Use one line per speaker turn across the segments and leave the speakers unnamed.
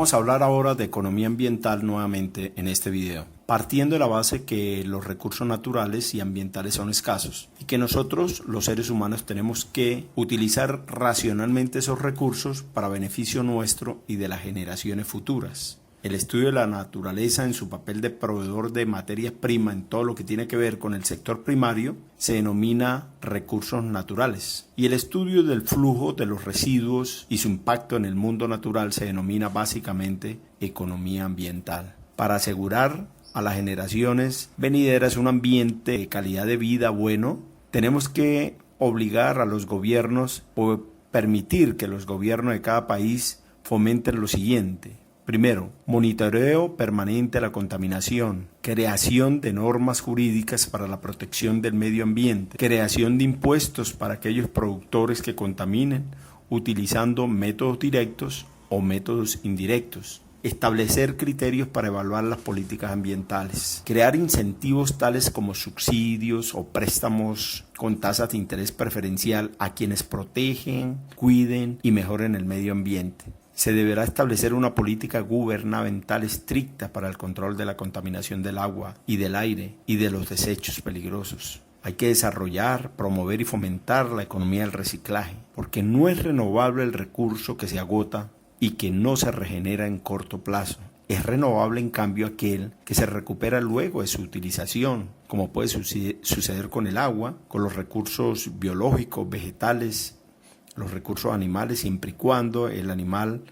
Vamos a hablar ahora de economía ambiental nuevamente en este video, partiendo de la base que los recursos naturales y ambientales son escasos y que nosotros, los seres humanos, tenemos que utilizar racionalmente esos recursos para beneficio nuestro y de las generaciones futuras. El estudio de la naturaleza en su papel de proveedor de materias primas en todo lo que tiene que ver con el sector primario se denomina recursos naturales, y el estudio del flujo de los residuos y su impacto en el mundo natural se denomina básicamente economía ambiental. Para asegurar a las generaciones venideras un ambiente de calidad de vida bueno, tenemos que obligar a los gobiernos o permitir que los gobiernos de cada país fomenten lo siguiente. Primero, monitoreo permanente de la contaminación, creación de normas jurídicas para la protección del medio ambiente, creación de impuestos para aquellos productores que contaminen, utilizando métodos directos o métodos indirectos. Establecer criterios para evaluar las políticas ambientales, crear incentivos tales como subsidios o préstamos con tasas de interés preferencial a quienes protegen, cuiden y mejoren el medio ambiente. Se deberá establecer una política gubernamental estricta para el control de la contaminación del agua y del aire y de los desechos peligrosos. Hay que desarrollar, promover y fomentar la economía del reciclaje, porque no es renovable el recurso que se agota y que no se regenera en corto plazo. Es renovable en cambio aquel que se recupera luego de su utilización, como puede suceder con el agua, con los recursos biológicos, vegetales, los recursos animales, siempre y cuando el animal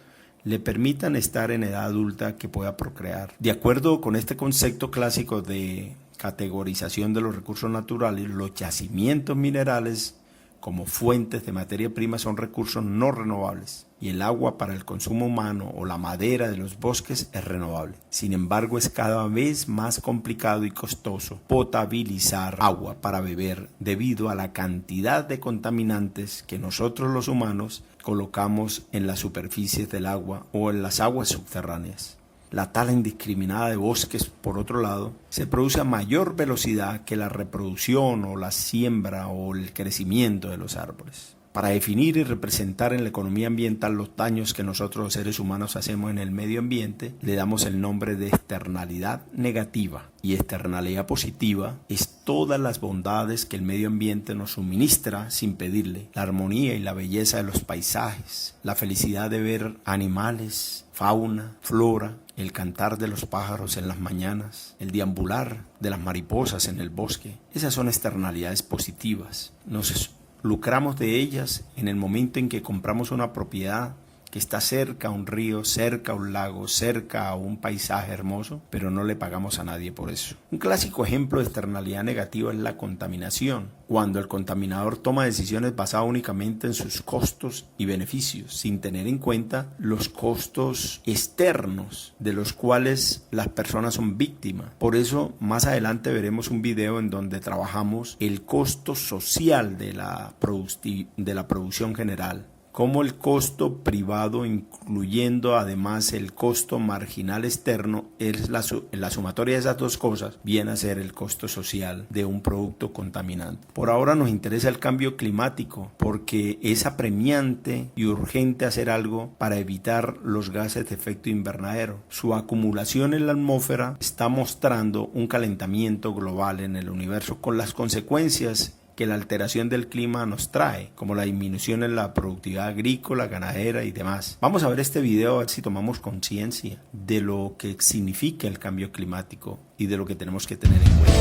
le permitan estar en edad adulta que pueda procrear. De acuerdo con este concepto clásico de categorización de los recursos naturales, los yacimientos minerales como fuentes de materia prima son recursos no renovables, y el agua para el consumo humano o la madera de los bosques es renovable. Sin embargo, es cada vez más complicado y costoso potabilizar agua para beber debido a la cantidad de contaminantes que nosotros los humanos colocamos en las superficies del agua o en las aguas subterráneas. La tala indiscriminada de bosques, por otro lado, se produce a mayor velocidad que la reproducción o la siembra o el crecimiento de los árboles. Para definir y representar en la economía ambiental los daños que nosotros los seres humanos hacemos en el medio ambiente, le damos el nombre de externalidad negativa, y externalidad positiva es todas las bondades que el medio ambiente nos suministra sin pedirle: la armonía y la belleza de los paisajes, la felicidad de ver animales, fauna, flora, el cantar de los pájaros en las mañanas, el deambular de las mariposas en el bosque. Esas son externalidades positivas. Nos lucramos de ellas en el momento en que compramos una propiedad que está cerca a un río, cerca a un lago, cerca a un paisaje hermoso, pero no le pagamos a nadie por eso. Un clásico ejemplo de externalidad negativa es la contaminación, cuando el contaminador toma decisiones basadas únicamente en sus costos y beneficios, sin tener en cuenta los costos externos de los cuales las personas son víctimas. Por eso, más adelante veremos un video en donde trabajamos el costo social de la producción general, como el costo privado, incluyendo además el costo marginal externo, es la sumatoria de esas dos cosas, viene a ser el costo social de un producto contaminante. Por ahora nos interesa el cambio climático, porque es apremiante y urgente hacer algo para evitar los gases de efecto invernadero. Su acumulación en la atmósfera está mostrando un calentamiento global en el universo, con las consecuencias que la alteración del clima nos trae, como la disminución en la productividad agrícola, ganadera y demás. Vamos a ver este video a ver si tomamos conciencia de lo que significa el cambio climático y de lo que tenemos que tener en cuenta.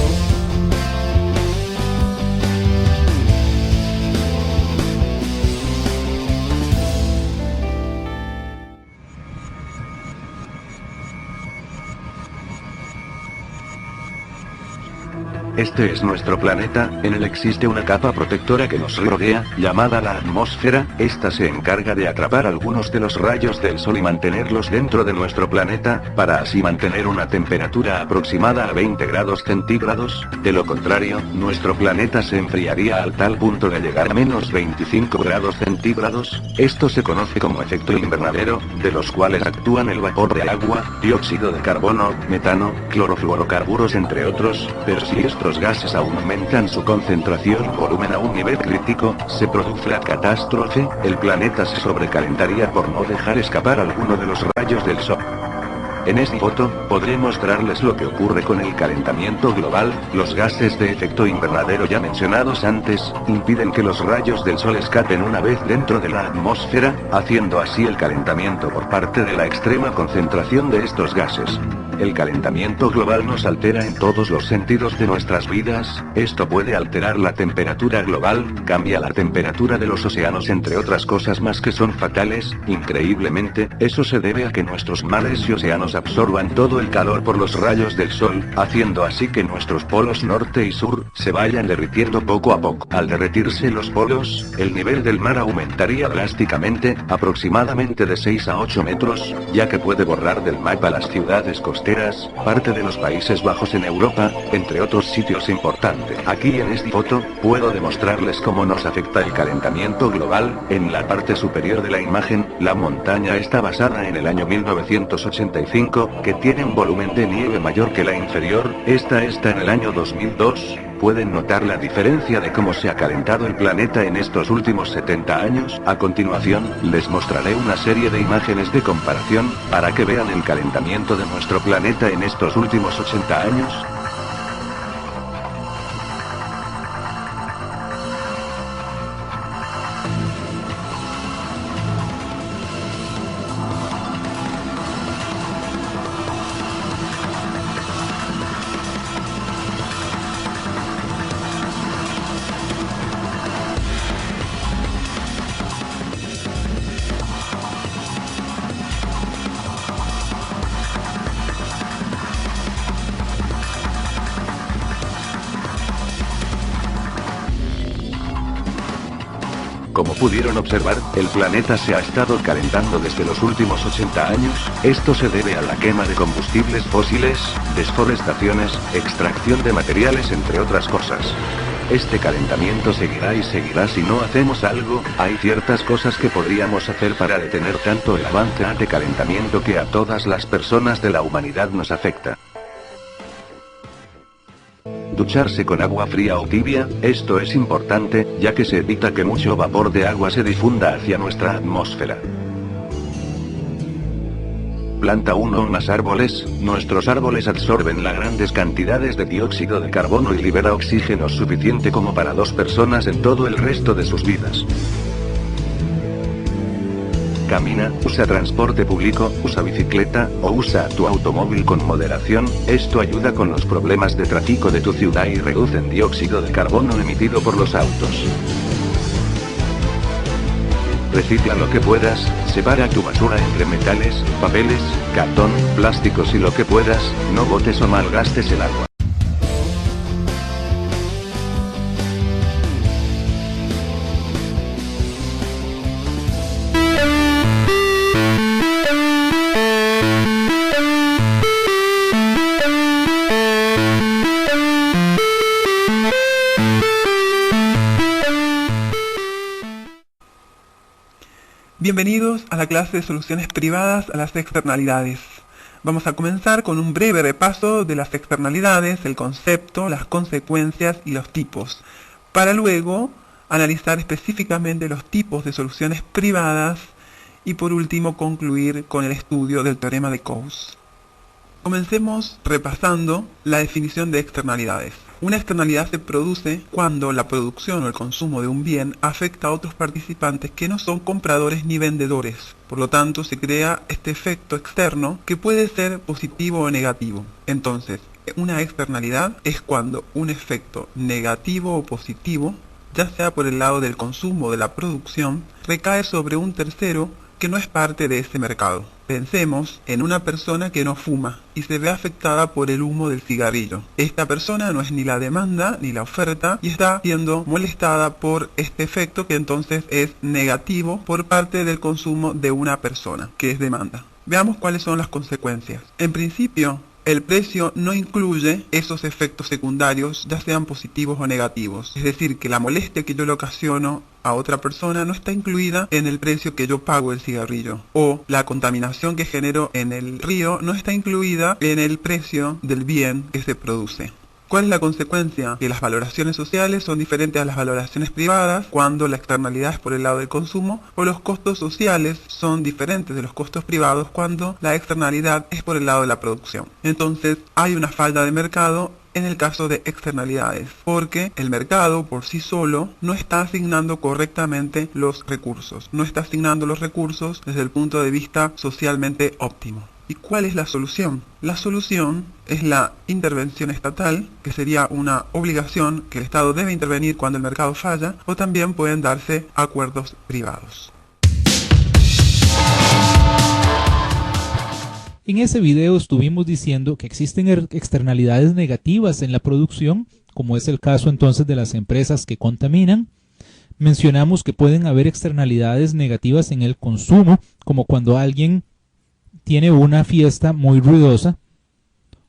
Este es nuestro planeta, en él existe una capa protectora que nos rodea, llamada la atmósfera. Esta se encarga de atrapar algunos de los rayos del sol y mantenerlos dentro de nuestro planeta, para así mantener una temperatura aproximada a 20 grados centígrados. De lo contrario, nuestro planeta se enfriaría al tal punto de llegar a menos 25 grados centígrados. Esto se conoce como efecto invernadero, de los cuales actúan el vapor de agua, dióxido de carbono, metano, clorofluorocarburos entre otros, pero si esto otros gases aumentan su concentración o volumen a un nivel crítico, se produce la catástrofe, el planeta se sobrecalentaría por no dejar escapar alguno de los rayos del Sol. En esta foto, podré mostrarles lo que ocurre con el calentamiento global. Los gases de efecto invernadero ya mencionados antes, impiden que los rayos del Sol escapen una vez dentro de la atmósfera, haciendo así el calentamiento por parte de la extrema concentración de estos gases. El calentamiento global nos altera en todos los sentidos de nuestras vidas. Esto puede alterar la temperatura global, cambia la temperatura de los océanos, entre otras cosas más que son fatales. Increíblemente, eso se debe a que nuestros mares y océanos absorban todo el calor por los rayos del Sol, haciendo así que nuestros polos norte y sur se vayan derritiendo poco a poco. Al derretirse los polos, el nivel del mar aumentaría drásticamente, aproximadamente de 6 a 8 metros, ya que puede borrar del mapa las ciudades costeras, parte de los Países Bajos en Europa, entre otros sitios importantes. Aquí en esta foto, puedo demostrarles cómo nos afecta el calentamiento global. En la parte superior de la imagen, la montaña está basada en el año 1985, que tiene un volumen de nieve mayor que la inferior. Esta está en el año 2002. Pueden notar la diferencia de cómo se ha calentado el planeta en estos últimos 70 años. A continuación, les mostraré una serie de imágenes de comparación, para que vean el calentamiento de nuestro planeta en estos últimos 80 años. Como pudieron observar, el planeta se ha estado calentando desde los últimos 80 años. Esto se debe a la quema de combustibles fósiles, desforestaciones, extracción de materiales, entre otras cosas. Este calentamiento seguirá y seguirá si no hacemos algo. Hay ciertas cosas que podríamos hacer para detener tanto el avance de calentamiento que a todas las personas de la humanidad nos afecta. Ducharse con agua fría o tibia. Esto es importante, ya que se evita que mucho vapor de agua se difunda hacia nuestra atmósfera. Planta uno o más árboles. Nuestros árboles absorben las grandes cantidades de dióxido de carbono y libera oxígeno suficiente como para 2 personas en todo el resto de sus vidas. Camina, usa transporte público, usa bicicleta, o usa tu automóvil con moderación. Esto ayuda con los problemas de tráfico de tu ciudad y reduce el dióxido de carbono emitido por los autos. Recicla lo que puedas, separa tu basura entre metales, papeles, cartón, plásticos y lo que puedas, no botes o malgastes el agua.
Bienvenidos a la clase de soluciones privadas a las externalidades. Vamos a comenzar con un breve repaso de las externalidades, el concepto, las consecuencias y los tipos, para luego analizar específicamente los tipos de soluciones privadas y por último concluir con el estudio del teorema de Coase. Comencemos repasando la definición de externalidades. Una externalidad se produce cuando la producción o el consumo de un bien afecta a otros participantes que no son compradores ni vendedores. Por lo tanto, se crea este efecto externo que puede ser positivo o negativo. Entonces, una externalidad es cuando un efecto negativo o positivo, ya sea por el lado del consumo o de la producción, recae sobre un tercero que no es parte de ese mercado. Pensemos en una persona que no fuma y se ve afectada por el humo del cigarrillo. Esta persona no es ni la demanda ni la oferta y está siendo molestada por este efecto que entonces es negativo por parte del consumo de una persona, que es demanda. Veamos cuáles son las consecuencias. En principio, el precio no incluye esos efectos secundarios, ya sean positivos o negativos. Es decir, que la molestia que yo le ocasiono a otra persona no está incluida en el precio que yo pago el cigarrillo. O la contaminación que genero en el río no está incluida en el precio del bien que se produce. ¿Cuál es la consecuencia? Que las valoraciones sociales son diferentes a las valoraciones privadas cuando la externalidad es por el lado del consumo, o los costos sociales son diferentes de los costos privados cuando la externalidad es por el lado de la producción. Entonces hay una falta de mercado en el caso de externalidades, porque el mercado por sí solo no está asignando correctamente los recursos, no está asignando los recursos desde el punto de vista socialmente óptimo. ¿Y cuál es la solución? La solución es la intervención estatal, que sería una obligación que el Estado debe intervenir cuando el mercado falla, o también pueden darse acuerdos privados.
En ese video estuvimos diciendo que existen externalidades negativas en la producción, como es el caso entonces de las empresas que contaminan. Mencionamos que pueden haber externalidades negativas en el consumo, como cuando alguien tiene una fiesta muy ruidosa,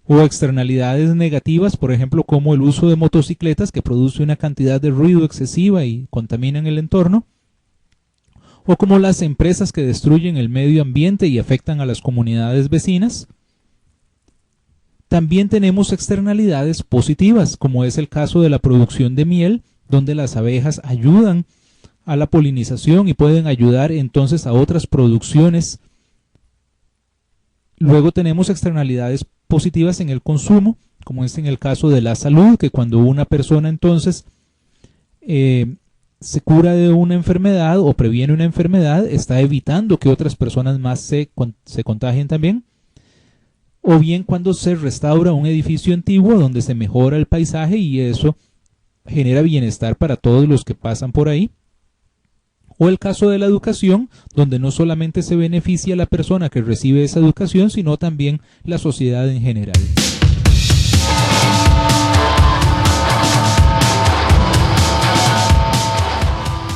o externalidades negativas, por ejemplo, como el uso de motocicletas que produce una cantidad de ruido excesiva y contaminan el entorno, o como las empresas que destruyen el medio ambiente y afectan a las comunidades vecinas. También tenemos externalidades positivas, como es el caso de la producción de miel, donde las abejas ayudan a la polinización y pueden ayudar entonces a otras producciones. Luego tenemos externalidades positivas en el consumo, como es en el caso de la salud, que cuando una persona entonces se cura de una enfermedad o previene una enfermedad, está evitando que otras personas más se contagien también. O bien cuando se restaura un edificio antiguo donde se mejora el paisaje y eso genera bienestar para todos los que pasan por ahí. O el caso de la educación, donde no solamente se beneficia a la persona que recibe esa educación, sino también la sociedad en general.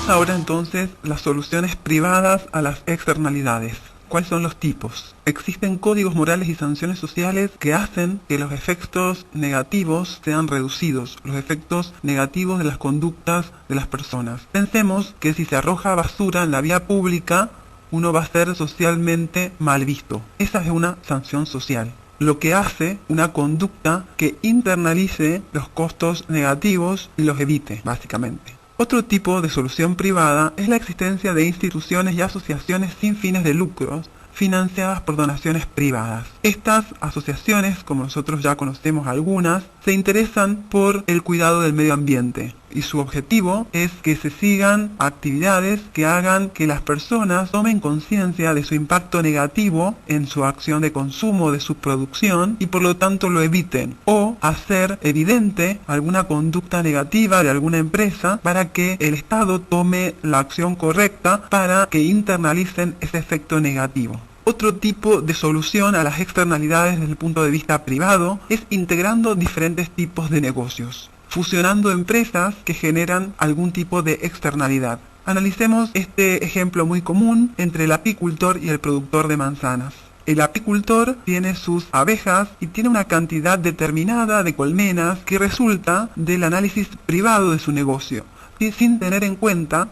Ahora entonces, las soluciones privadas a las externalidades. ¿Cuáles son los tipos? Existen códigos morales y sanciones sociales que hacen que los efectos negativos sean reducidos, los efectos negativos de las conductas de las personas. Pensemos que si se arroja basura en la vía pública, uno va a ser socialmente mal visto. Esa es una sanción social. Lo que hace una conducta que internalice los costos negativos y los evite, básicamente. Otro tipo de solución privada es la existencia de instituciones y asociaciones sin fines de lucro financiadas por donaciones privadas. Estas asociaciones, como nosotros ya conocemos algunas, se interesan por el cuidado del medio ambiente y su objetivo es que se sigan actividades que hagan que las personas tomen conciencia de su impacto negativo en su acción de consumo, de su producción y por lo tanto lo eviten, o hacer evidente alguna conducta negativa de alguna empresa para que el Estado tome la acción correcta para que internalicen ese efecto negativo. Otro tipo de solución a las externalidades desde el punto de vista privado es integrando diferentes tipos de negocios, fusionando empresas que generan algún tipo de externalidad. Analicemos este ejemplo muy común entre el apicultor y el productor de manzanas. El apicultor tiene sus abejas y tiene una cantidad determinada de colmenas que resulta del análisis privado de su negocio, sin tener en cuenta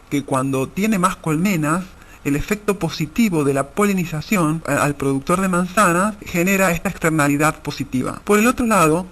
que cuando tiene más colmenas, el efecto positivo de la polinización al productor de manzanas genera esta externalidad positiva. Por el otro lado,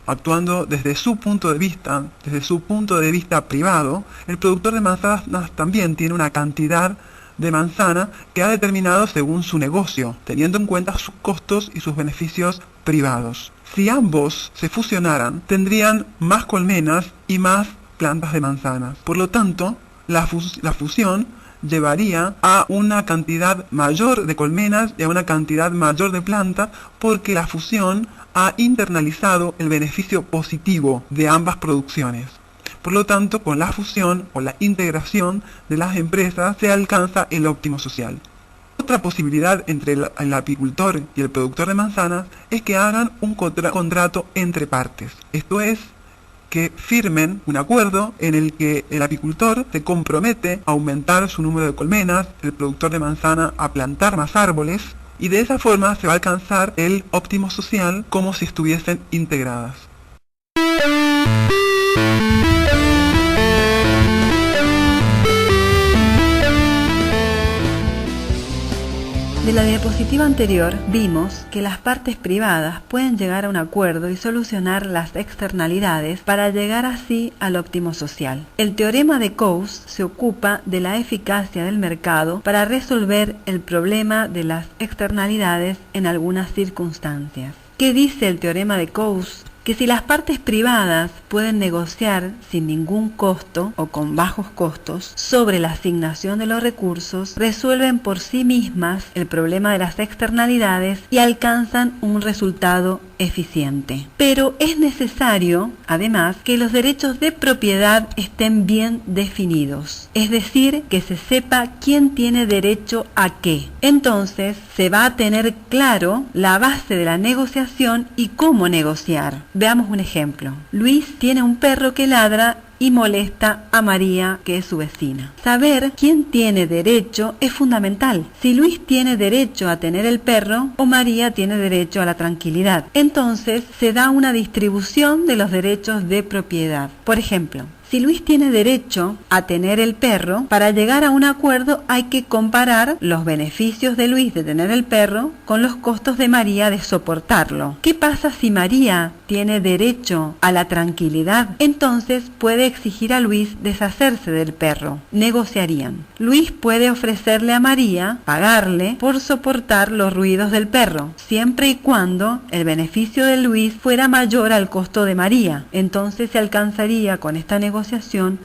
actuando desde su punto de vista privado, el productor de manzanas también tiene una cantidad de manzana que ha determinado según su negocio, teniendo en cuenta sus costos y sus beneficios privados. Si ambos se fusionaran, tendrían más colmenas y más plantas de manzanas. Por lo tanto, la fusión llevaría a una cantidad mayor de colmenas y a una cantidad mayor de plantas porque la fusión ha internalizado el beneficio positivo de ambas producciones. Por lo tanto, con la fusión o la integración de las empresas se alcanza el óptimo social. Otra posibilidad entre el apicultor y el productor de manzanas es que hagan un contrato entre partes. Esto es, que firmen un acuerdo en el que el apicultor se compromete a aumentar su número de colmenas, el productor de manzana a plantar más árboles, y de esa forma se va a alcanzar el óptimo social como si estuviesen integradas.
De la diapositiva anterior vimos que las partes privadas pueden llegar a un acuerdo y solucionar las externalidades para llegar así al óptimo social. El teorema de Coase se ocupa de la eficacia del mercado para resolver el problema de las externalidades en algunas circunstancias. ¿Qué dice el teorema de Coase? Que si las partes privadas pueden negociar sin ningún costo o con bajos costos sobre la asignación de los recursos, resuelven por sí mismas el problema de las externalidades y alcanzan un resultado eficiente. Pero es necesario, además, que los derechos de propiedad estén bien definidos, es decir, que se sepa quién tiene derecho a qué. Entonces, se va a tener claro la base de la negociación y cómo negociar. Veamos un ejemplo. Luis tiene un perro que ladra y molesta a María, que es su vecina. Saber quién tiene derecho es fundamental. Si Luis tiene derecho a tener el perro o María tiene derecho a la tranquilidad. Entonces se da una distribución de los derechos de propiedad. Por ejemplo, si Luis tiene derecho a tener el perro, para llegar a un acuerdo hay que comparar los beneficios de Luis de tener el perro con los costos de María de soportarlo. ¿Qué pasa si María tiene derecho a la tranquilidad? Entonces puede exigir a Luis deshacerse del perro. Negociarían. Luis puede ofrecerle a María pagarle por soportar los ruidos del perro, siempre y cuando el beneficio de Luis fuera mayor al costo de María. Entonces se alcanzaría con esta negociación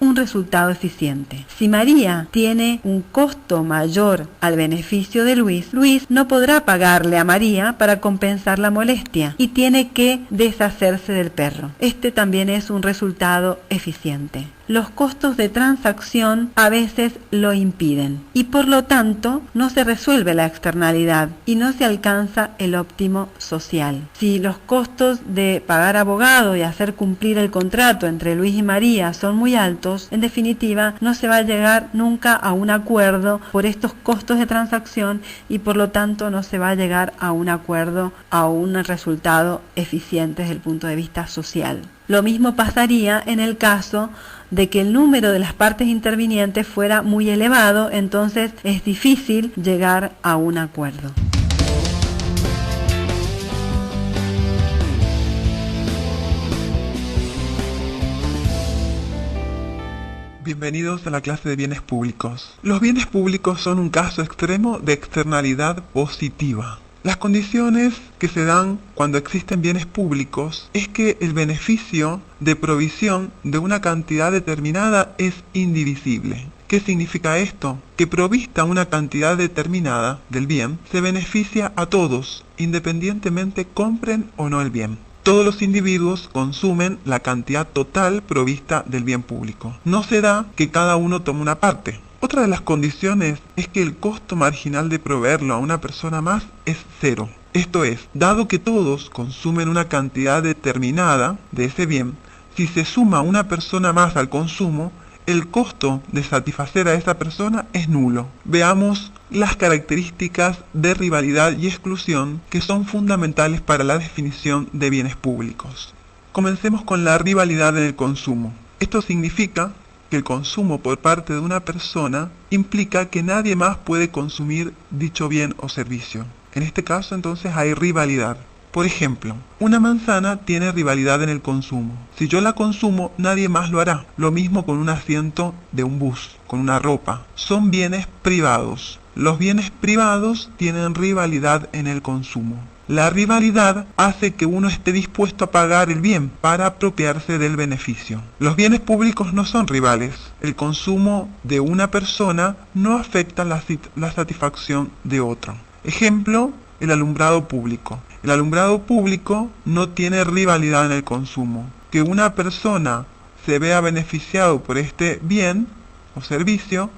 un resultado eficiente. Si María tiene un costo mayor al beneficio de Luis, Luis no podrá pagarle a María para compensar la molestia y tiene que deshacerse del perro. Este también es un resultado eficiente. Los costos de transacción a veces lo impiden y por lo tanto no se resuelve la externalidad y no se alcanza el óptimo social. Si los costos de pagar abogado y hacer cumplir el contrato entre Luis y María son muy altos, en definitiva no se va a llegar nunca a un acuerdo por estos costos de transacción y por lo tanto no se va a llegar a un acuerdo, a un resultado eficiente desde el punto de vista social. Lo mismo pasaría en el caso de que el número de las partes intervinientes fuera muy elevado, entonces es difícil llegar a un acuerdo.
Bienvenidos a la clase de bienes públicos. Los bienes públicos son un caso extremo de externalidad positiva. Las condiciones que se dan cuando existen bienes públicos es que el beneficio de provisión de una cantidad determinada es indivisible. ¿Qué significa esto? Que provista una cantidad determinada del bien se beneficia a todos, independientemente compren o no el bien. Todos los individuos consumen la cantidad total provista del bien público. No se da que cada uno tome una parte. Otra de las condiciones es que el costo marginal de proveerlo a una persona más es cero. Esto es, dado que todos consumen una cantidad determinada de ese bien, si se suma una persona más al consumo, el costo de satisfacer a esa persona es nulo. Veamos las características de rivalidad y exclusión que son fundamentales para la definición de bienes públicos. Comencemos con la rivalidad en el consumo. Esto significa que el consumo por parte de una persona implica que nadie más puede consumir dicho bien o servicio. En este caso entonces hay rivalidad. Por ejemplo, una manzana tiene rivalidad en el consumo. Si yo la consumo, nadie más lo hará. Lo mismo con un asiento de un bus, con una ropa. Son bienes privados. Los bienes privados tienen rivalidad en el consumo. La rivalidad hace que uno esté dispuesto a pagar el bien para apropiarse del beneficio. Los bienes públicos no son rivales. El consumo de una persona no afecta la satisfacción de otro. Ejemplo, el alumbrado público. El alumbrado público no tiene rivalidad en el consumo. Que una persona se vea beneficiado por este bien o servicio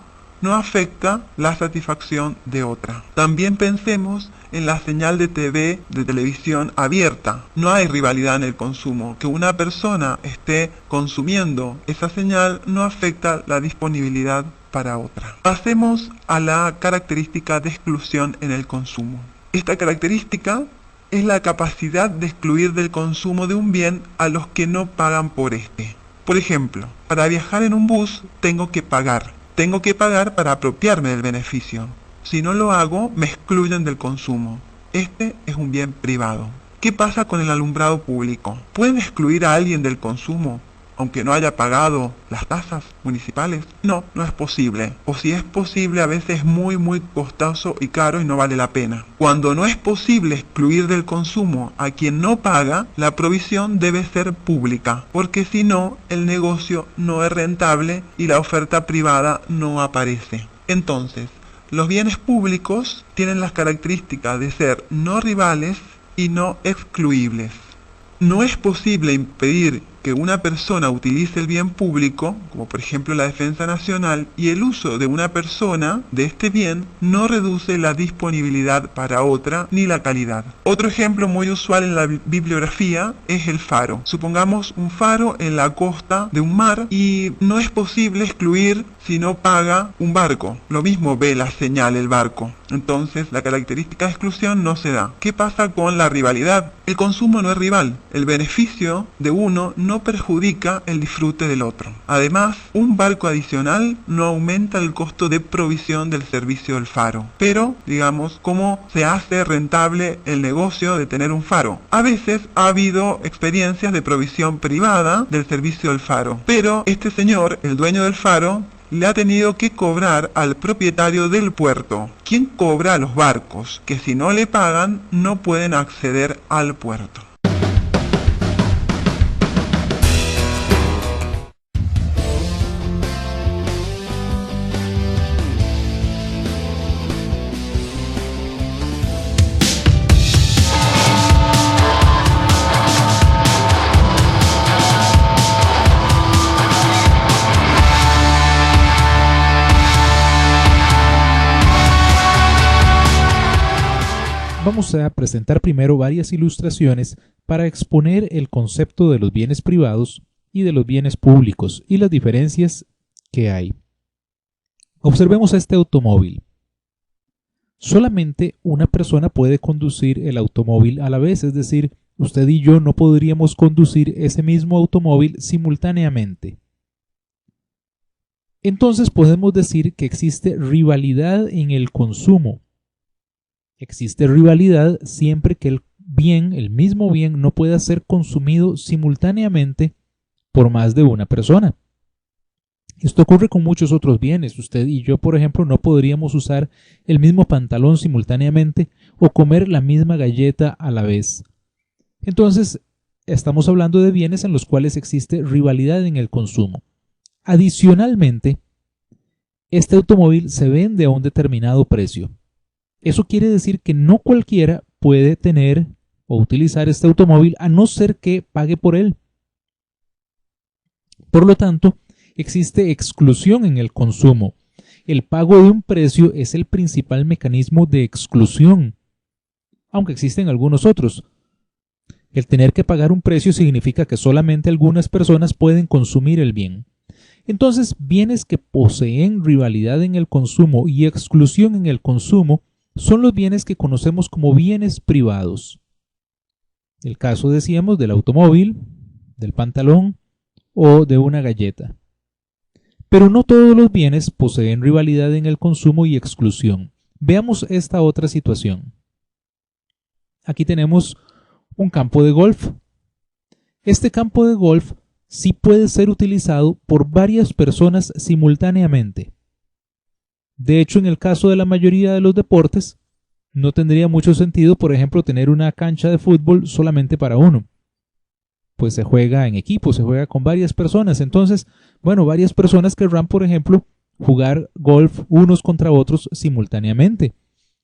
no afecta la satisfacción de otra. También pensemos en la señal de televisión abierta. No hay rivalidad en el consumo. Que una persona esté consumiendo esa señal no afecta la disponibilidad para otra. Pasemos a la característica de exclusión en el consumo. Esta característica es la capacidad de excluir del consumo de un bien a los que no pagan por este. Por ejemplo, para viajar en un bus tengo que pagar. Tengo que pagar para apropiarme del beneficio. Si no lo hago, me excluyen del consumo. Este es un bien privado. ¿Qué pasa con el alumbrado público? ¿Pueden excluir a alguien del consumo, aunque no haya pagado las tasas municipales? No, no es posible. O si es posible, a veces es muy costoso y caro y no vale la pena. Cuando no es posible excluir del consumo a quien no paga, la provisión debe ser pública, porque si no, el negocio no es rentable y la oferta privada no aparece. Entonces, los bienes públicos tienen las características de ser no rivales y no excluibles. No es posible impedir que una persona utilice el bien público, como por ejemplo la defensa nacional, y el uso de una persona de este bien no reduce la disponibilidad para otra ni la calidad. Otro ejemplo muy usual en la bibliografía es el faro. Supongamos un faro en la costa de un mar y no es posible excluir si no paga un barco. Lo mismo ve la señal el barco. Entonces la característica de exclusión no se da. ¿Qué pasa con la rivalidad? El consumo no es rival. El beneficio de uno no perjudica el disfrute del otro. Además, un barco adicional no aumenta el costo de provisión del servicio del faro. Pero, digamos, ¿cómo se hace rentable el negocio de tener un faro? A veces ha habido experiencias de provisión privada del servicio del faro. Pero este señor, el dueño del faro, le ha tenido que cobrar al propietario del puerto. ¿Quién cobra a los barcos? Que si no le pagan, no pueden acceder al puerto.
Vamos a presentar primero varias ilustraciones para exponer el concepto de los bienes privados y de los bienes públicos y las diferencias que hay. Observemos este automóvil. Solamente una persona puede conducir el automóvil a la vez, es decir, usted y yo no podríamos conducir ese mismo automóvil simultáneamente. Entonces podemos decir que existe rivalidad en el consumo. Existe rivalidad siempre que el mismo bien no pueda ser consumido simultáneamente por más de una persona. Esto ocurre con muchos otros bienes. Usted y yo, por ejemplo, no podríamos usar el mismo pantalón simultáneamente o comer la misma galleta a la vez. Entonces, estamos hablando de bienes en los cuales existe rivalidad en el consumo. Adicionalmente, este automóvil se vende a un determinado precio. Eso quiere decir que no cualquiera puede tener o utilizar este automóvil a no ser que pague por él. Por lo tanto, existe exclusión en el consumo. El pago de un precio es el principal mecanismo de exclusión, aunque existen algunos otros. El tener que pagar un precio significa que solamente algunas personas pueden consumir el bien. Entonces, bienes que poseen rivalidad en el consumo y exclusión en el consumo son los bienes que conocemos como bienes privados. El caso, decíamos, del automóvil, del pantalón o de una galleta. Pero no todos los bienes poseen rivalidad en el consumo y exclusión. Veamos esta otra situación. Aquí tenemos un campo de golf. Este campo de golf sí puede ser utilizado por varias personas simultáneamente. De hecho, en el caso de la mayoría de los deportes, no tendría mucho sentido, por ejemplo, tener una cancha de fútbol solamente para uno. Pues se juega en equipo, se juega con varias personas. Entonces, varias personas querrán, por ejemplo, jugar golf unos contra otros simultáneamente.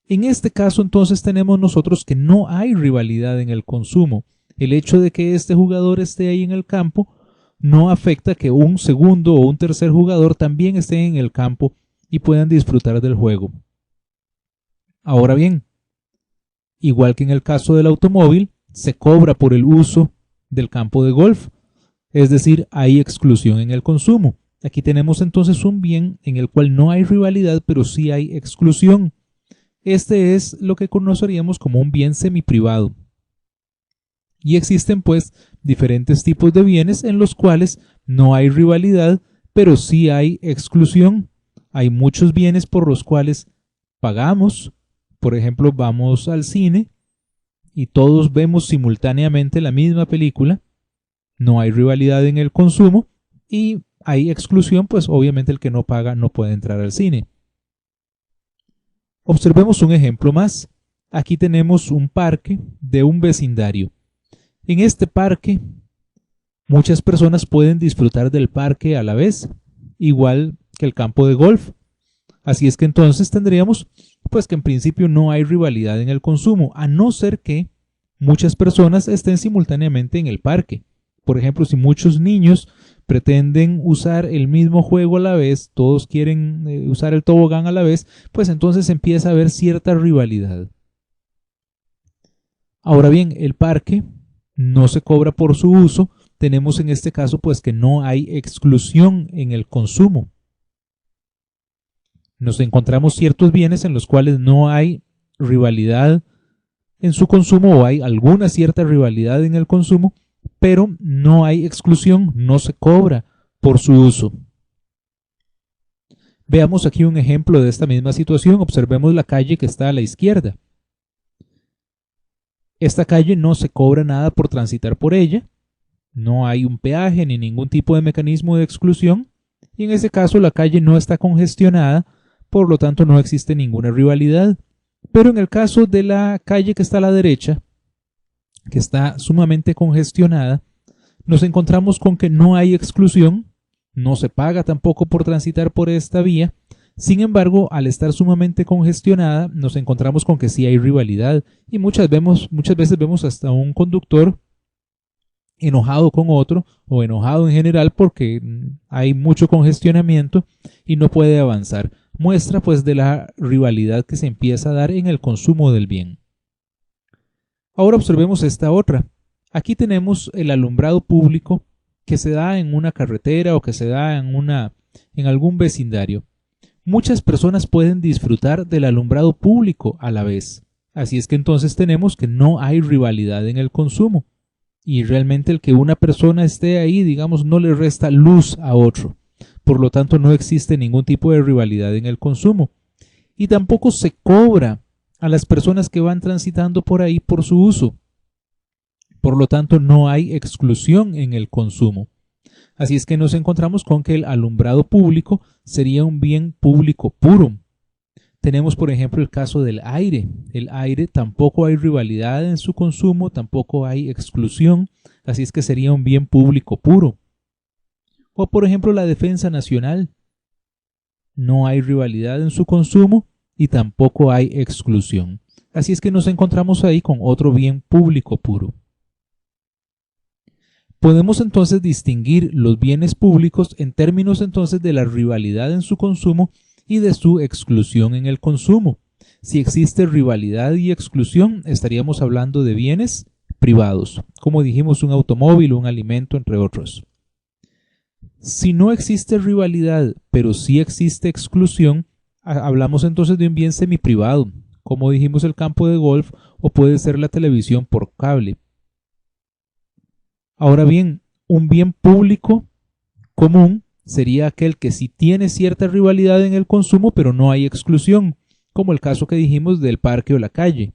En este caso, entonces, tenemos nosotros que no hay rivalidad en el consumo. El hecho de que este jugador esté ahí en el campo no afecta que un segundo o un tercer jugador también esté en el campo y puedan disfrutar del juego. Ahora bien, igual que en el caso del automóvil, se cobra por el uso del campo de golf, es decir, hay exclusión en el consumo. Aquí tenemos entonces un bien en el cual no hay rivalidad, pero sí hay exclusión. Este es lo que conoceríamos como un bien semiprivado. Y existen pues diferentes tipos de bienes en los cuales no hay rivalidad, pero sí hay exclusión. Hay muchos bienes por los cuales pagamos, por ejemplo, vamos al cine y todos vemos simultáneamente la misma película, no hay rivalidad en el consumo y hay exclusión, pues obviamente el que no paga no puede entrar al cine. Observemos un ejemplo más. Aquí tenemos un parque de un vecindario. En este parque, muchas personas pueden disfrutar del parque a la vez, igual que el campo de golf. Así es que entonces tendríamos, pues que en principio no hay rivalidad en el consumo, a no ser que muchas personas estén simultáneamente en el parque. Por ejemplo, si muchos niños pretenden usar el mismo juego a la vez, todos quieren usar el tobogán a la vez, pues entonces empieza a haber cierta rivalidad. Ahora bien, el parque no se cobra por su uso. Tenemos en este caso pues que no hay exclusión en el consumo. Nos encontramos ciertos bienes en los cuales no hay rivalidad en su consumo o hay alguna cierta rivalidad en el consumo, pero no hay exclusión, no se cobra por su uso. Veamos aquí un ejemplo de esta misma situación. Observemos la calle que está a la izquierda. Esta calle no se cobra nada por transitar por ella, no hay un peaje ni ningún tipo de mecanismo de exclusión y en ese caso la calle no está congestionada, por lo tanto no existe ninguna rivalidad. Pero en el caso de la calle que está a la derecha, que está sumamente congestionada, nos encontramos con que no hay exclusión, no se paga tampoco por transitar por esta vía. Sin embargo, al estar sumamente congestionada, nos encontramos con que sí hay rivalidad y muchas veces vemos hasta un conductor enojado con otro o enojado en general porque hay mucho congestionamiento y no puede avanzar. Muestra pues de la rivalidad que se empieza a dar en el consumo del bien. Ahora observemos esta otra. Aquí tenemos el alumbrado público que se da en una carretera o que se da en algún vecindario. Muchas personas pueden disfrutar del alumbrado público a la vez. Así es que entonces tenemos que no hay rivalidad en el consumo. Y realmente el que una persona esté ahí, digamos, no le resta luz a otro. Por lo tanto, no existe ningún tipo de rivalidad en el consumo. Y tampoco se cobra a las personas que van transitando por ahí por su uso. Por lo tanto, no hay exclusión en el consumo. Así es que nos encontramos con que el alumbrado público sería un bien público puro. Tenemos, por ejemplo, el caso del aire. El aire tampoco hay rivalidad en su consumo, tampoco hay exclusión, así es que sería un bien público puro. O, por ejemplo, la defensa nacional. No hay rivalidad en su consumo y tampoco hay exclusión. Así es que nos encontramos ahí con otro bien público puro. Podemos entonces distinguir los bienes públicos en términos entonces de la rivalidad en su consumo y de su exclusión en el consumo. Si existe rivalidad y exclusión, estaríamos hablando de bienes privados, como dijimos, un automóvil, un alimento, entre otros. Si no existe rivalidad, pero sí existe exclusión, hablamos entonces de un bien semiprivado, como dijimos el campo de golf o puede ser la televisión por cable. Ahora bien, un bien público común sería aquel que sí tiene cierta rivalidad en el consumo, pero no hay exclusión, como el caso que dijimos del parque o la calle.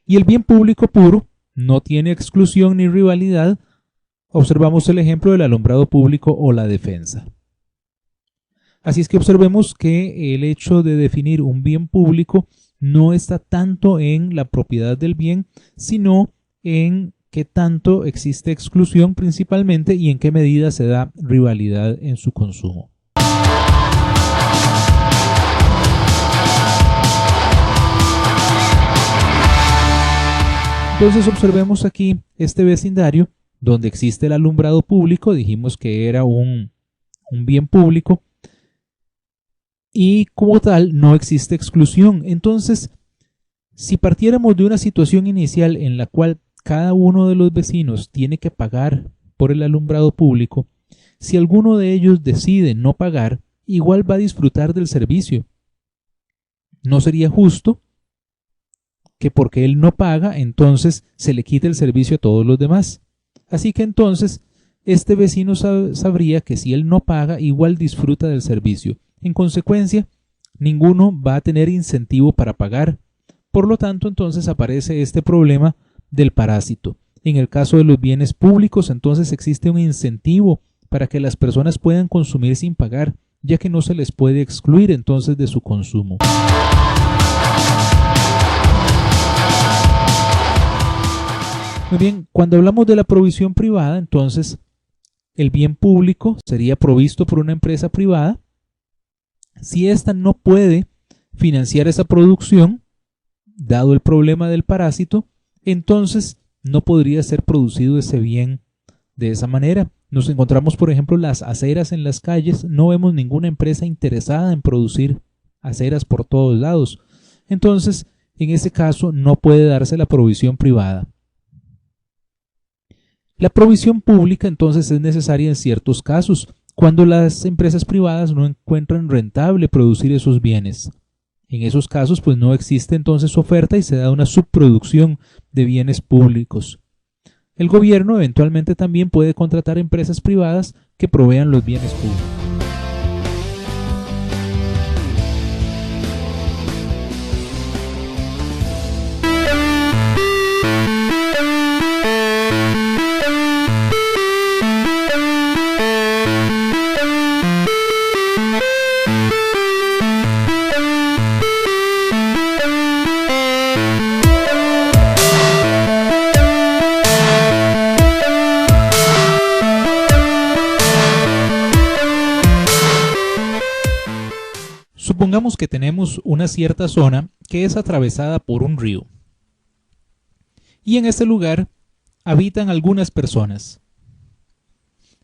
Y el bien público puro no tiene exclusión ni rivalidad. Observamos el ejemplo del alumbrado público o la defensa. Así es que observemos que el hecho de definir un bien público no está tanto en la propiedad del bien, sino en qué tanto existe exclusión principalmente y en qué medida se da rivalidad en su consumo. Entonces observemos aquí este vecindario donde existe el alumbrado público. Dijimos que era un bien público y como tal no existe exclusión. Entonces, si partiéramos de una situación inicial en la cual cada uno de los vecinos tiene que pagar por el alumbrado público, si alguno de ellos decide no pagar, igual va a disfrutar del servicio. No sería justo que porque él no paga, entonces se le quite el servicio a todos los demás. Así que entonces este vecino sabría que si él no paga, igual disfruta del servicio. En consecuencia, ninguno va a tener incentivo para pagar. Por lo tanto, entonces aparece este problema del parásito. En el caso de los bienes públicos, entonces existe un incentivo para que las personas puedan consumir sin pagar, ya que no se les puede excluir entonces de su consumo. Muy bien, cuando hablamos de la provisión privada, entonces el bien público sería provisto por una empresa privada. Si ésta no puede financiar esa producción, dado el problema del parásito, entonces no podría ser producido ese bien de esa manera. Nos encontramos, por ejemplo, las aceras en las calles. No vemos ninguna empresa interesada en producir aceras por todos lados. Entonces, en ese caso, no puede darse la provisión privada. La provisión pública, entonces, es necesaria en ciertos casos, cuando las empresas privadas no encuentran rentable producir esos bienes. En esos casos, pues no existe entonces oferta y se da una subproducción de bienes públicos. El gobierno eventualmente también puede contratar empresas privadas que provean los bienes públicos. Supongamos que tenemos una cierta zona que es atravesada por un río. Y en este lugar habitan algunas personas.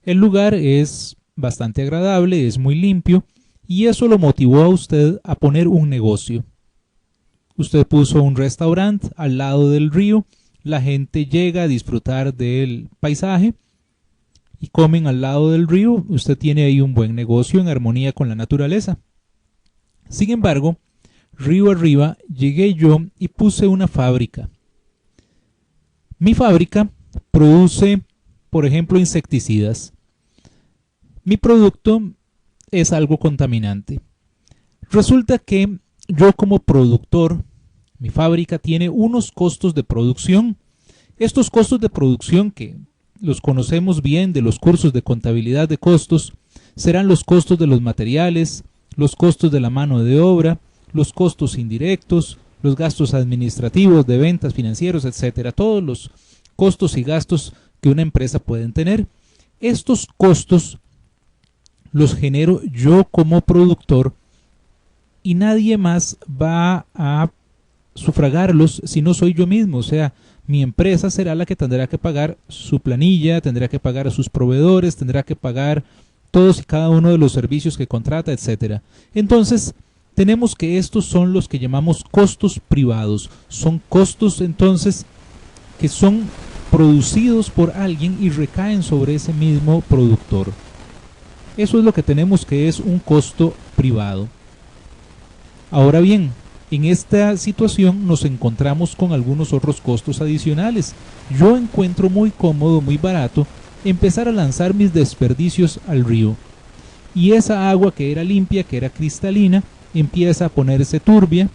El lugar es bastante agradable, es muy limpio, y eso lo motivó a usted a poner un negocio. Usted puso un restaurante al lado del río, la gente llega a disfrutar del paisaje y comen al lado del río. Usted tiene ahí un buen negocio en armonía con la naturaleza. Sin embargo, río arriba llegué yo y puse una fábrica. Mi fábrica produce, por ejemplo, insecticidas. Mi producto es algo contaminante. Resulta que yo como productor, mi fábrica tiene unos costos de producción. Estos costos de producción, que los conocemos bien de los cursos de contabilidad de costos, serán los costos de los materiales, los costos de la mano de obra, los costos indirectos, los gastos administrativos, de ventas, financieros, etcétera. Todos los costos y gastos que una empresa puede tener. Estos costos los genero yo como productor y nadie más va a sufragarlos si no soy yo mismo. O sea, mi empresa será la que tendrá que pagar su planilla, tendrá que pagar a sus proveedores, tendrá que pagar todos y cada uno de los servicios que contrata, etcétera. Entonces, tenemos que estos son los que llamamos costos privados. Son costos, entonces, que son producidos por alguien y recaen sobre ese mismo productor. Eso es lo que tenemos, que es un costo privado. Ahora bien, en esta situación nos encontramos con algunos otros costos adicionales. Yo encuentro muy cómodo, muy barato, empezar a lanzar mis desperdicios al río. Y esa agua que era limpia, que era cristalina, empieza a ponerse turbia.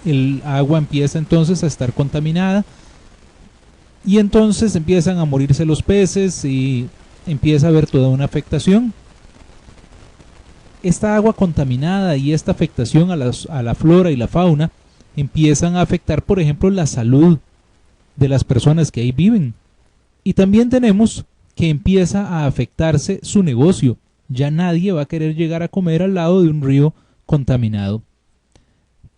El agua empieza entonces a estar contaminada. Y entonces empiezan a morirse los peces y empieza a haber toda una afectación. Esta agua contaminada y esta afectación a la flora y la fauna empiezan a afectar, por ejemplo, la salud de las personas que ahí viven. Y también tenemos que empieza a afectarse su negocio. Ya nadie va a querer llegar a comer al lado de un río contaminado.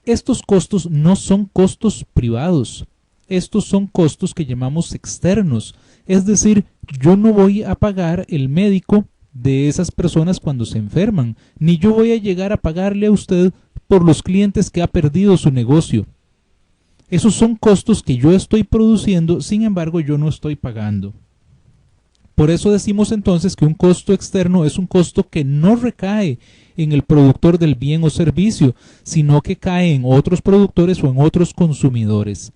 Estos costos no son costos privados. Estos son costos que llamamos externos. Es decir, yo no voy a pagar el médico de esas personas cuando se enferman, ni yo voy a llegar a pagarle a usted por los clientes que ha perdido su negocio. Esos son costos que yo estoy produciendo, sin embargo yo no estoy pagando. Por eso decimos entonces que un costo externo es un costo que no recae en el productor del bien o servicio, sino que cae en otros productores o en otros consumidores.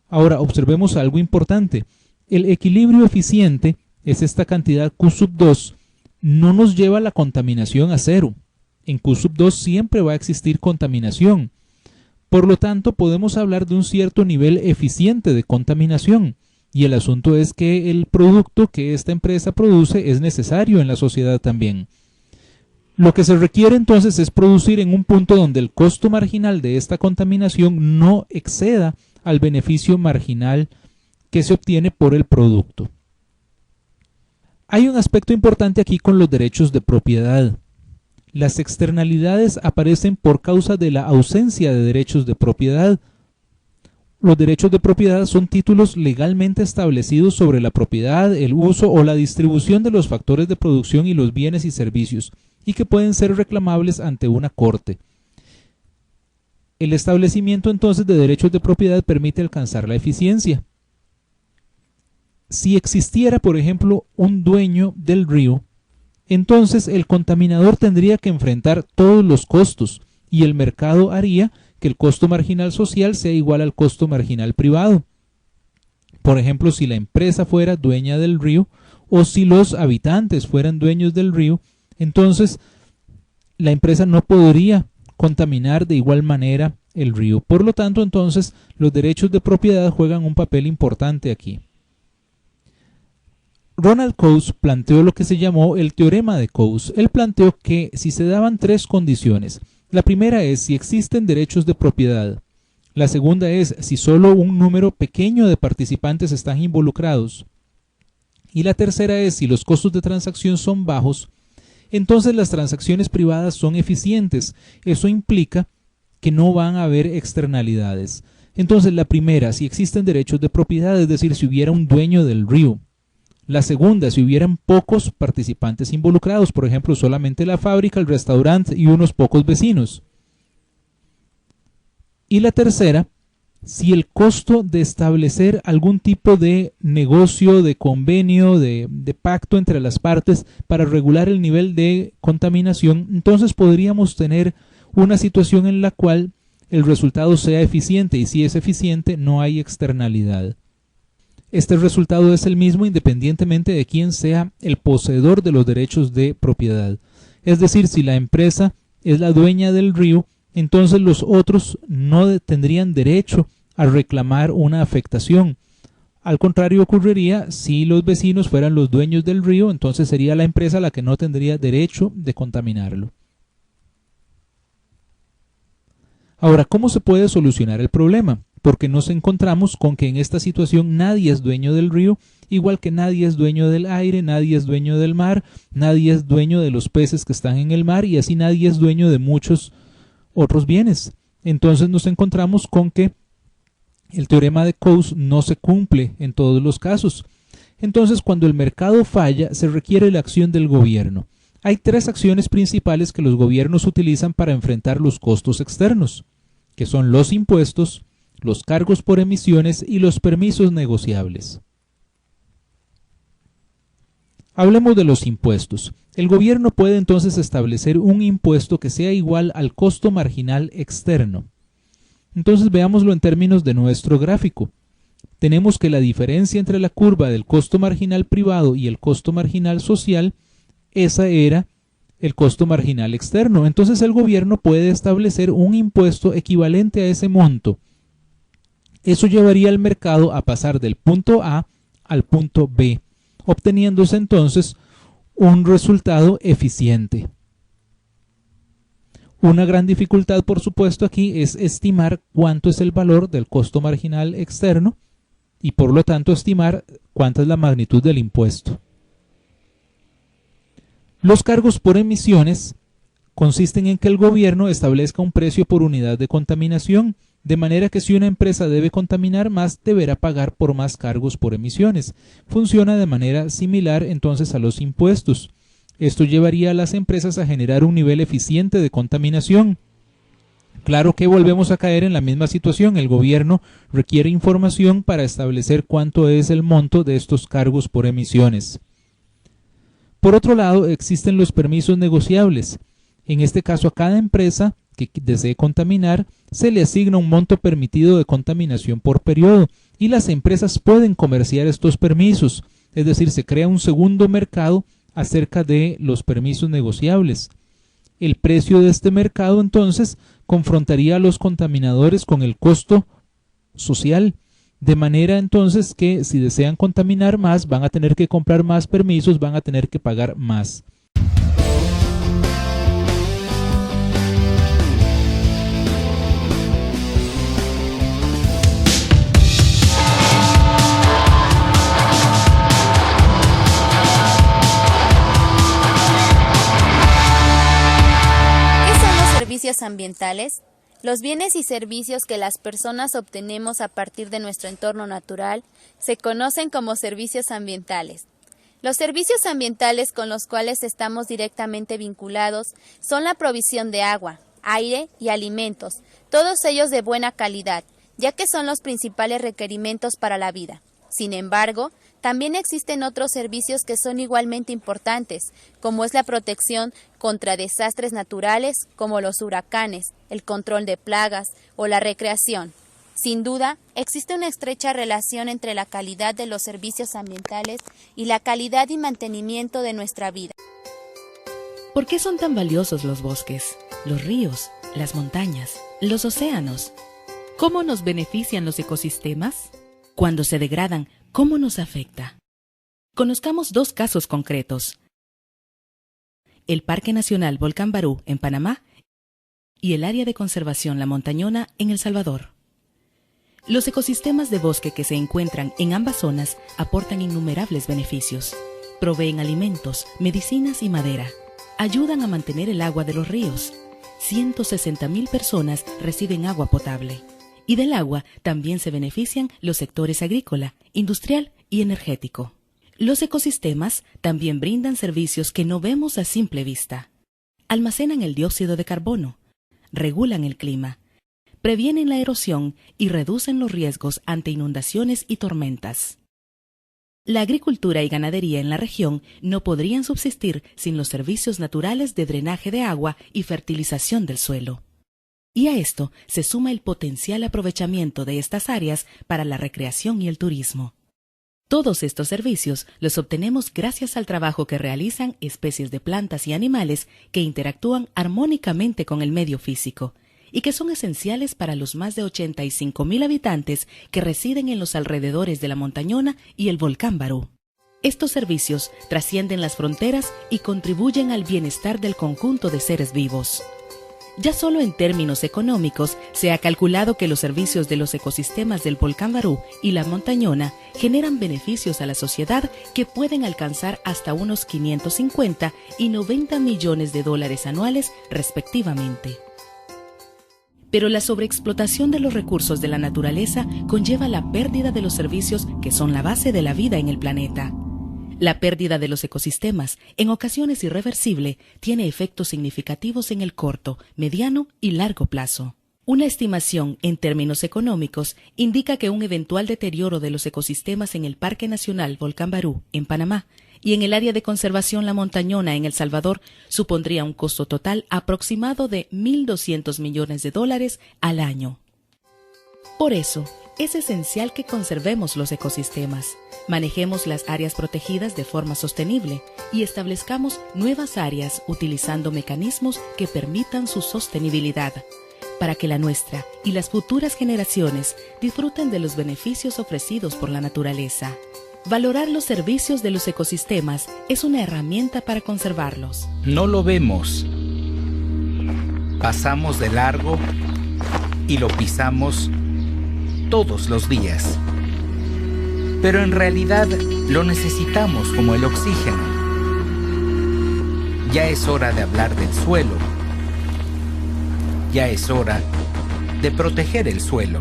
Ahora observemos algo importante. El equilibrio eficiente es esta cantidad Q sub 2, no nos lleva la contaminación a cero. en Q sub 2 siempre va a existir contaminación. Por lo tanto, podemos hablar de un cierto nivel eficiente de contaminación. Y el asunto es que el producto que esta empresa produce es necesario en la sociedad también. Lo que se requiere entonces es producir en un punto donde el costo marginal de esta contaminación no exceda al beneficio marginal que se obtiene por el producto. Hay un aspecto importante aquí con los derechos de propiedad. Las externalidades aparecen por causa de la ausencia de derechos de propiedad. Los derechos de propiedad son títulos legalmente establecidos sobre la propiedad, el uso o la distribución de los factores de producción y los bienes y servicios, y que pueden ser reclamables ante una corte. El establecimiento entonces de derechos de propiedad permite alcanzar la eficiencia. Si existiera, por ejemplo, un dueño del río, entonces el contaminador tendría que enfrentar todos los costos y el mercado haría que el costo marginal social sea igual al costo marginal privado. Por ejemplo, si la empresa fuera dueña del río o si los habitantes fueran dueños del río, entonces la empresa no podría contaminar de igual manera el río. Por lo tanto, entonces, los derechos de propiedad juegan un papel importante aquí. Ronald Coase planteó lo que se llamó el teorema de Coase. Él planteó que si se daban tres condiciones, la primera es si existen derechos de propiedad, la segunda es si solo un número pequeño de participantes están involucrados y la tercera es si los costos de transacción son bajos, entonces las transacciones privadas son eficientes. Eso implica que no van a haber externalidades. Entonces la primera, si existen derechos de propiedad, es decir, si hubiera un dueño del río. La segunda, si hubieran pocos participantes involucrados, por ejemplo, solamente la fábrica, el restaurante y unos pocos vecinos. Y la tercera, si el costo de establecer algún tipo de negocio, de convenio, de pacto entre las partes para regular el nivel de contaminación, entonces podríamos tener una situación en la cual el resultado sea eficiente y si es eficiente no hay externalidad. Este resultado es el mismo independientemente de quién sea el poseedor de los derechos de propiedad. Es decir, si la empresa es la dueña del río, entonces los otros no tendrían derecho a reclamar una afectación. Al contrario ocurriría si los vecinos fueran los dueños del río, entonces sería la empresa la que no tendría derecho de contaminarlo. Ahora, ¿cómo se puede solucionar el problema? Porque nos encontramos con que en esta situación nadie es dueño del río, igual que nadie es dueño del aire, nadie es dueño del mar, nadie es dueño de los peces que están en el mar y así nadie es dueño de muchos otros bienes. Entonces nos encontramos con que el teorema de Coase no se cumple en todos los casos. Entonces, cuando el mercado falla, se requiere la acción del gobierno. Hay tres acciones principales que los gobiernos utilizan para enfrentar los costos externos, que son los impuestos, los cargos por emisiones y los permisos negociables. Hablemos de los impuestos. El gobierno puede entonces establecer un impuesto que sea igual al costo marginal externo. Entonces veámoslo en términos de nuestro gráfico. Tenemos que la diferencia entre la curva del costo marginal privado y el costo marginal social, esa era el costo marginal externo. Entonces el gobierno puede establecer un impuesto equivalente a ese monto. Eso llevaría al mercado a pasar del punto A al punto B, obteniéndose entonces un resultado eficiente. Una gran dificultad, por supuesto, aquí es estimar cuánto es el valor del costo marginal externo y por lo tanto estimar cuánta es la magnitud del impuesto. Los cargos por emisiones consisten en que el gobierno establezca un precio por unidad de contaminación, de manera que si una empresa debe contaminar más, deberá pagar por más cargos por emisiones. Funciona de manera similar entonces a los impuestos. Esto llevaría a las empresas a generar un nivel eficiente de contaminación. Claro que volvemos a caer en la misma situación. El gobierno requiere información para establecer cuánto es el monto de estos cargos por emisiones. Por otro lado, existen los permisos negociables. En este caso, a cada empresa que desee contaminar, se le asigna un monto permitido de contaminación por periodo y las empresas pueden comerciar estos permisos, es decir, se crea un segundo mercado acerca de los permisos negociables. el precio de este mercado entonces confrontaría a los contaminadores con el costo social, de manera entonces que si desean contaminar más van a tener que comprar más permisos, van a tener que pagar más.
Servicios ambientales. Los bienes y servicios que las personas obtenemos a partir de nuestro entorno natural se conocen como servicios ambientales. Los servicios ambientales con los cuales estamos directamente vinculados son la provisión de agua, aire y alimentos, todos ellos de buena calidad, ya que son los principales requerimientos para la vida. Sin embargo, también existen otros servicios que son igualmente importantes, como es la protección contra desastres naturales como los huracanes, el control de plagas o la recreación. Sin duda, existe una estrecha relación entre la calidad de los servicios ambientales y la calidad y mantenimiento de nuestra vida.
¿Por qué son tan valiosos los bosques, los ríos, las montañas, los océanos? ¿Cómo nos benefician los ecosistemas? Cuando se degradan, ¿cómo nos afecta? Conozcamos dos casos concretos: el Parque Nacional Volcán Barú en Panamá y el Área de Conservación La Montañona en El Salvador. Los ecosistemas de bosque que se encuentran en ambas zonas aportan innumerables beneficios. Proveen alimentos, medicinas y madera. Ayudan a mantener el agua de los ríos. 160.000 personas reciben agua potable. Y del agua también se benefician los sectores agrícola, industrial y energético. Los ecosistemas también brindan servicios que no vemos a simple vista. Almacenan el dióxido de carbono, regulan el clima, previenen la erosión y reducen los riesgos ante inundaciones y tormentas. La agricultura y ganadería en la región no podrían subsistir sin los servicios naturales de drenaje de agua y fertilización del suelo. Y a esto se suma el potencial aprovechamiento de estas áreas para la recreación y el turismo. Todos estos servicios los obtenemos gracias al trabajo que realizan especies de plantas y animales que interactúan armónicamente con el medio físico y que son esenciales para los más de 85.000 habitantes que residen en los alrededores de La Montañona y el Volcán Barú. Estos servicios trascienden las fronteras y contribuyen al bienestar del conjunto de seres vivos. Ya solo en términos económicos se ha calculado que los servicios de los ecosistemas del Volcán Barú y La Montañona generan beneficios a la sociedad que pueden alcanzar hasta unos 550 y 90 millones de dólares anuales respectivamente. Pero la sobreexplotación de los recursos de la naturaleza conlleva la pérdida de los servicios que son la base de la vida en el planeta. La pérdida de los ecosistemas, en ocasiones irreversible, tiene efectos significativos en el corto, mediano y largo plazo. Una estimación en términos económicos indica que un eventual deterioro de los ecosistemas en el Parque Nacional Volcán Barú, en Panamá, y en el Área de Conservación La Montañona, en El Salvador, supondría un costo total aproximado de $1.200 millones al año. Por eso, es esencial que conservemos los ecosistemas, manejemos las áreas protegidas de forma sostenible y establezcamos nuevas áreas utilizando mecanismos que permitan su sostenibilidad, para que la nuestra y las futuras generaciones disfruten de los beneficios ofrecidos por la naturaleza. Valorar los servicios de los ecosistemas es una herramienta para conservarlos.
No lo vemos. Pasamos de largo y lo pisamos todos los días. Pero en realidad lo necesitamos como el oxígeno. Ya es hora de hablar del suelo. Ya es hora de proteger el suelo.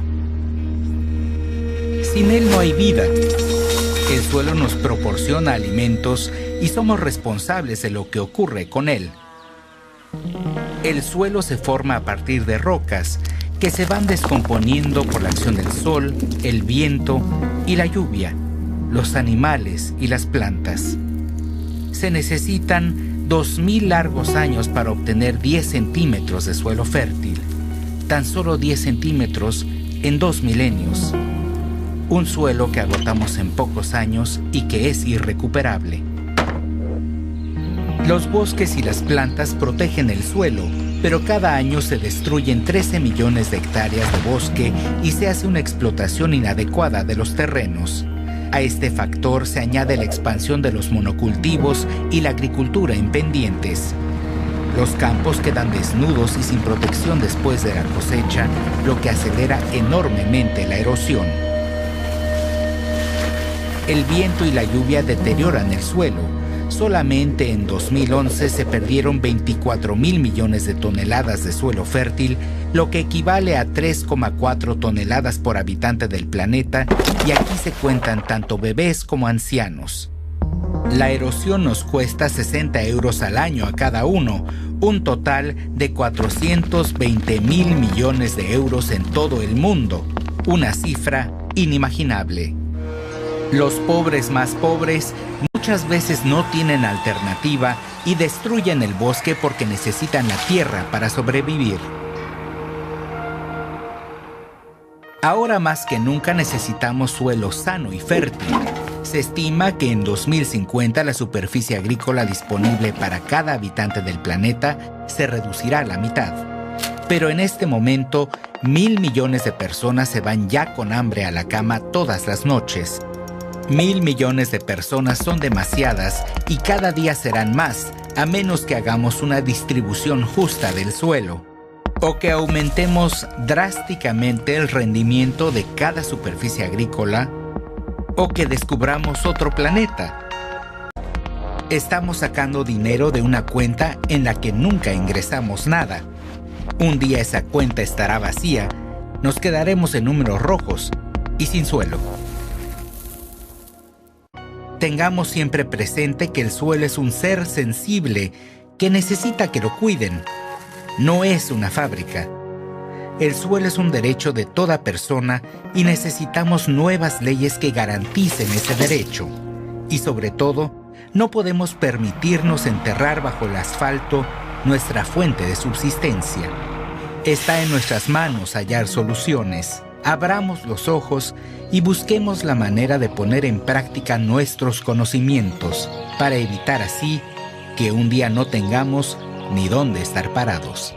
Sin él no hay vida. El suelo nos proporciona alimentos y somos responsables de lo que ocurre con él. El suelo se forma a partir de rocas que se van descomponiendo por la acción del sol, el viento y la lluvia, los animales y las plantas. Se necesitan 2.000 largos años para obtener 10 centímetros de suelo fértil, tan solo 10 centímetros en 2 milenios. Un suelo que agotamos en pocos años y que es irrecuperable. Los bosques y las plantas protegen el suelo, pero cada año se destruyen 13 millones de hectáreas de bosque y se hace una explotación inadecuada de los terrenos. A este factor se añade la expansión de los monocultivos y la agricultura en pendientes. Los campos quedan desnudos y sin protección después de la cosecha, lo que acelera enormemente la erosión. El viento y la lluvia deterioran el suelo. Solamente en 2011 se perdieron 24.000 millones de toneladas de suelo fértil, lo que equivale a 3,4 toneladas por habitante del planeta, y aquí se cuentan tanto bebés como ancianos. La erosión nos cuesta 60 euros al año a cada uno, un total de 420.000 millones de euros en todo el mundo, una cifra inimaginable. Los pobres más pobres muchas veces no tienen alternativa y destruyen el bosque porque necesitan la tierra para sobrevivir. Ahora más que nunca necesitamos suelo sano y fértil. Se estima que en 2050 la superficie agrícola disponible para cada habitante del planeta se reducirá a la mitad. Pero en este momento, 1.000 millones de personas se van ya con hambre a la cama todas las noches. 1.000 millones de personas son demasiadas y cada día serán más, a menos que hagamos una distribución justa del suelo, o que aumentemos drásticamente el rendimiento de cada superficie agrícola, o que descubramos otro planeta. Estamos sacando dinero de una cuenta en la que nunca ingresamos nada. Un día esa cuenta estará vacía, nos quedaremos en números rojos y sin suelo. Tengamos siempre presente que el suelo es un ser sensible que necesita que lo cuiden. No es una fábrica. El suelo es un derecho de toda persona y necesitamos nuevas leyes que garanticen ese derecho. Y sobre todo, no podemos permitirnos enterrar bajo el asfalto nuestra fuente de subsistencia. Está en nuestras manos hallar soluciones. Abramos los ojos y busquemos la manera de poner en práctica nuestros conocimientos para evitar así que un día no tengamos ni dónde estar parados.